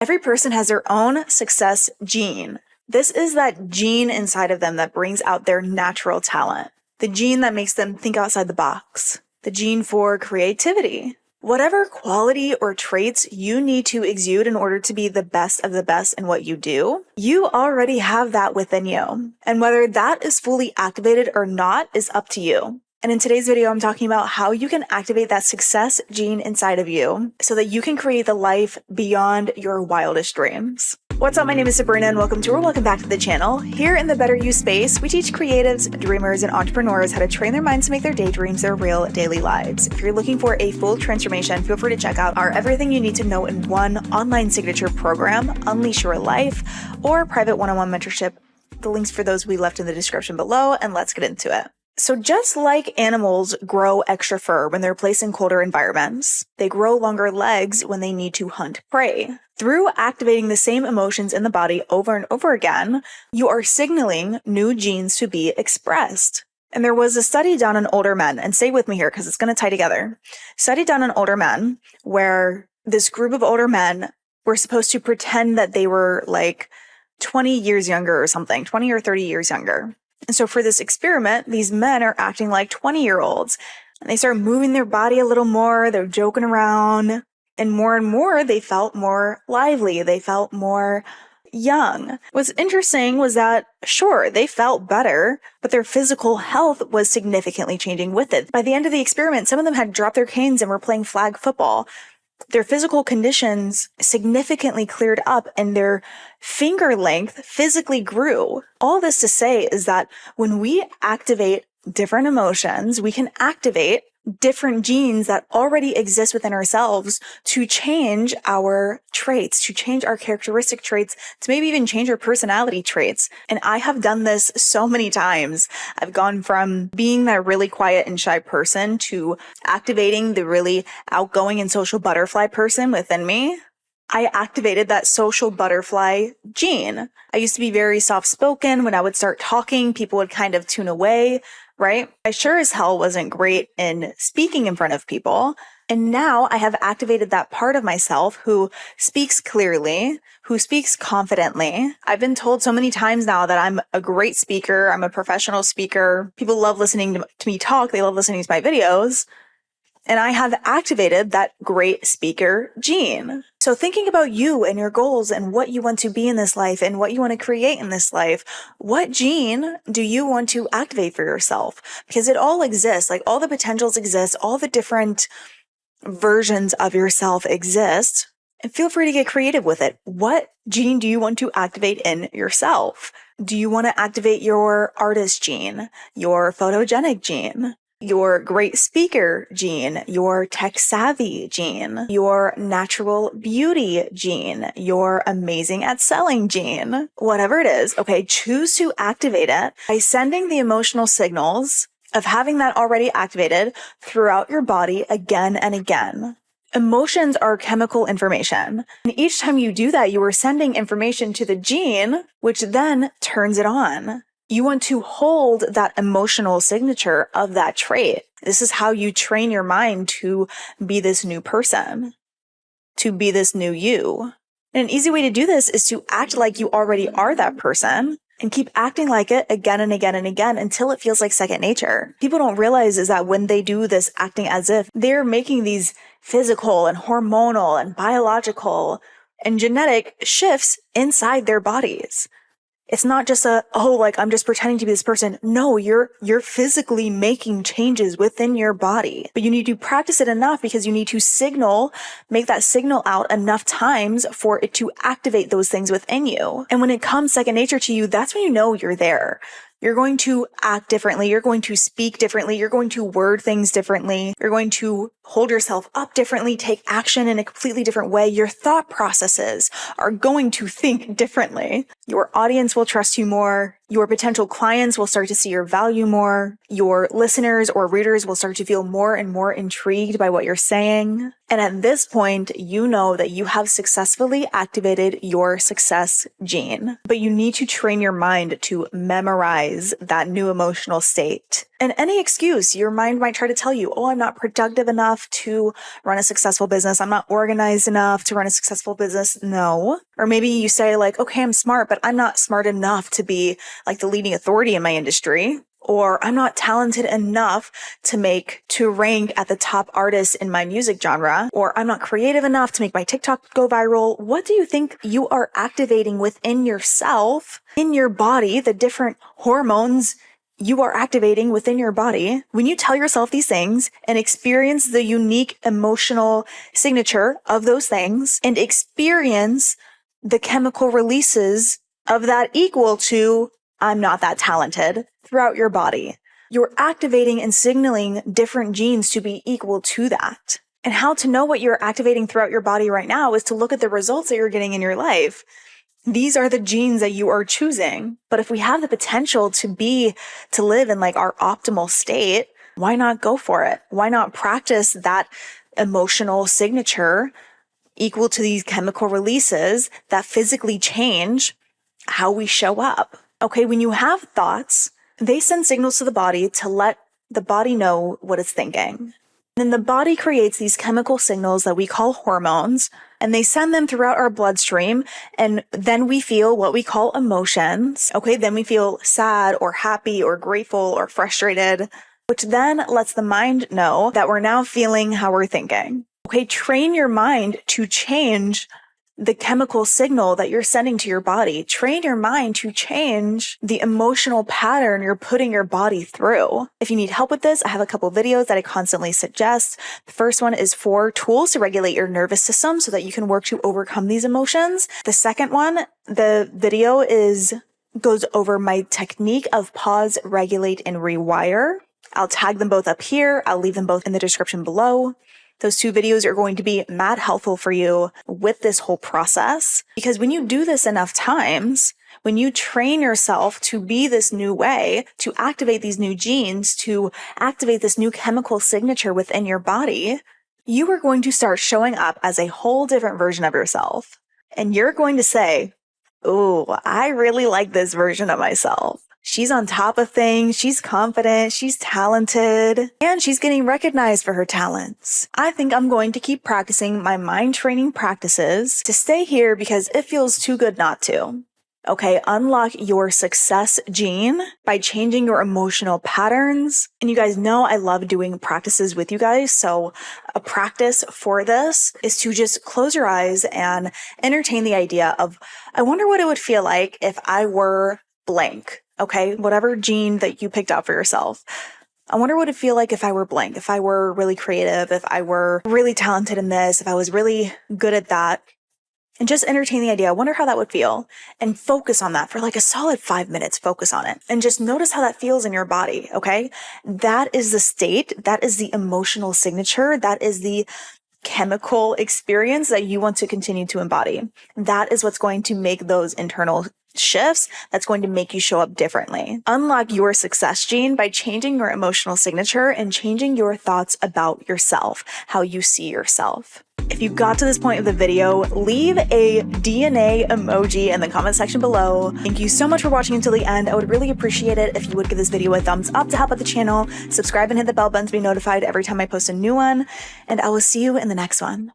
Every person has their own success gene. This is that gene inside of them that brings out their natural talent. The gene that makes them think outside the box. The gene for creativity. Whatever quality or traits you need to exude in order to be the best of the best in what you do, you already have that within you. And whether that is fully activated or not is up to you. And in today's video, I'm talking about how you can activate that success gene inside of you so that you can create the life beyond your wildest dreams. What's up? My name is Sabrina and welcome back to the channel. Here in the Better You space, we teach creatives, dreamers, and entrepreneurs how to train their minds to make their daydreams their real daily lives. If you're looking for a full transformation, feel free to check out our Everything You Need to Know in One online signature program, Unleash Your Life, or private one-on-one mentorship. The links for those we left in the description below, and let's get into it. So just like animals grow extra fur when they're placed in colder environments, they grow longer legs when they need to hunt prey. Through activating the same emotions in the body over and over again, you are signaling new genes to be expressed. And there was a study done on older men, and stay with me here because it's going to tie together. Study done on older men where this group of older men were supposed to pretend that they were like 20 years younger or something, 20 or 30 years younger. And so for this experiment, these men are acting like 20-year-olds. And they start moving their body a little more, they're joking around, and more they felt more lively, they felt more young. What's interesting was that, sure, they felt better, but their physical health was significantly changing with it. By the end of the experiment, some of them had dropped their canes and were playing flag football. Their physical conditions significantly cleared up and their finger length physically grew. All this to say is that when we activate different emotions, we can activate different genes that already exist within ourselves to change our traits, to change our characteristic traits, to maybe even change our personality traits. And I have done this so many times. I've gone from being that really quiet and shy person to activating the really outgoing and social butterfly person within me. I activated that social butterfly gene. I used to be very soft-spoken. When I would start talking, people would kind of tune away, right? I sure as hell wasn't great in speaking in front of people. And now I have activated that part of myself who speaks clearly, who speaks confidently. I've been told so many times now that I'm a great speaker. I'm a professional speaker. People love listening to me talk. They love listening to my videos. And I have activated that great speaker gene. So thinking about you and your goals and what you want to be in this life and what you want to create in this life, what gene do you want to activate for yourself? Because it all exists, like all the potentials exist, all the different versions of yourself exist, and feel free to get creative with it. What gene do you want to activate in yourself? Do you want to activate your artist gene, your photogenic gene, your great speaker gene, your tech savvy gene, your natural beauty gene, your amazing at selling gene, whatever it is, okay, choose to activate it by sending the emotional signals of having that already activated throughout your body again and again. Emotions are chemical information. And each time you do that, you are sending information to the gene, which then turns it on. You want to hold that emotional signature of that trait. This is how you train your mind to be this new person, to be this new you. And an easy way to do this is to act like you already are that person and keep acting like it again and again and again until it feels like second nature. People don't realize is that when they do this acting as if, they're making these physical and hormonal and biological and genetic shifts inside their bodies. It's not just I'm just pretending to be this person. No, you're physically making changes within your body, but you need to practice it enough because you need to make that signal out enough times for it to activate those things within you. And when it comes second nature to you, that's when you know you're there. You're going to act differently. You're going to speak differently. You're going to word things differently. You're going to hold yourself up differently, take action in a completely different way. Your thought processes are going to think differently. Your audience will trust you more. Your potential clients will start to see your value more. Your listeners or readers will start to feel more and more intrigued by what you're saying. And at this point, you know that you have successfully activated your success gene. But you need to train your mind to memorize that new emotional state. And any excuse, your mind might try to tell you, oh, I'm not productive enough to run a successful business. I'm not organized enough to run a successful business. No. Or maybe you say like, okay, I'm smart, but I'm not smart enough to be like the leading authority in my industry. Or I'm not talented enough to rank at the top artist in my music genre. Or I'm not creative enough to make my TikTok go viral. What do you think you are activating within yourself, in your body, the different hormones you are activating within your body when you tell yourself these things and experience the unique emotional signature of those things and experience the chemical releases of that equal to I'm not that talented throughout your body. You're activating and signaling different genes to be equal to that. And how to know what you're activating throughout your body right now is to look at the results that you're getting in your life. These are the genes that you are choosing. But if we have the potential to live in like our optimal state, why not go for it? Why not practice that emotional signature equal to these chemical releases that physically change how we show up? Okay, when you have thoughts, they send signals to the body to let the body know what it's thinking. Then the body creates these chemical signals that we call hormones, and they send them throughout our bloodstream, and then we feel what we call emotions. Okay, then we feel sad or happy or grateful or frustrated, which then lets the mind know that we're now feeling how we're thinking. Okay, train your mind to change the chemical signal that you're sending to your body. Train your mind to change the emotional pattern you're putting your body through. If you need help with this, I have a couple videos that I constantly suggest. The first one is 4 tools to regulate your nervous system so that you can work to overcome these emotions. The second one, the video goes over my technique of pause, regulate, and rewire. I'll tag them both up here. I'll leave them both in the description below. Those 2 videos are going to be mad helpful for you with this whole process, because when you do this enough times, when you train yourself to be this new way, to activate these new genes, to activate this new chemical signature within your body, you are going to start showing up as a whole different version of yourself. And you're going to say, oh, I really like this version of myself. She's on top of things, she's confident, she's talented, and she's getting recognized for her talents. I think I'm going to keep practicing my mind training practices to stay here because it feels too good not to. Okay, unlock your success gene by changing your emotional patterns. And you guys know I love doing practices with you guys. So a practice for this is to just close your eyes and entertain the idea of, I wonder what it would feel like if I were blank. Okay, whatever gene that you picked out for yourself. I wonder what it'd feel like if I were blank, if I were really creative, if I were really talented in this, if I was really good at that. And just entertain the idea. I wonder how that would feel. And focus on that for like a solid 5 minutes. Focus on it. And just notice how that feels in your body, okay? That is the state. That is the emotional signature. That is the chemical experience that you want to continue to embody. That is what's going to make those internal shifts that's going to make you show up differently. Unlock your success gene by changing your emotional signature and changing your thoughts about yourself, how you see yourself. If you got to this point of the video, leave a DNA emoji in the comment section below. Thank you so much for watching until the end. I would really appreciate it if you would give this video a thumbs up to help out the channel, subscribe and hit the bell button to be notified every time I post a new one, and I will see you in the next one.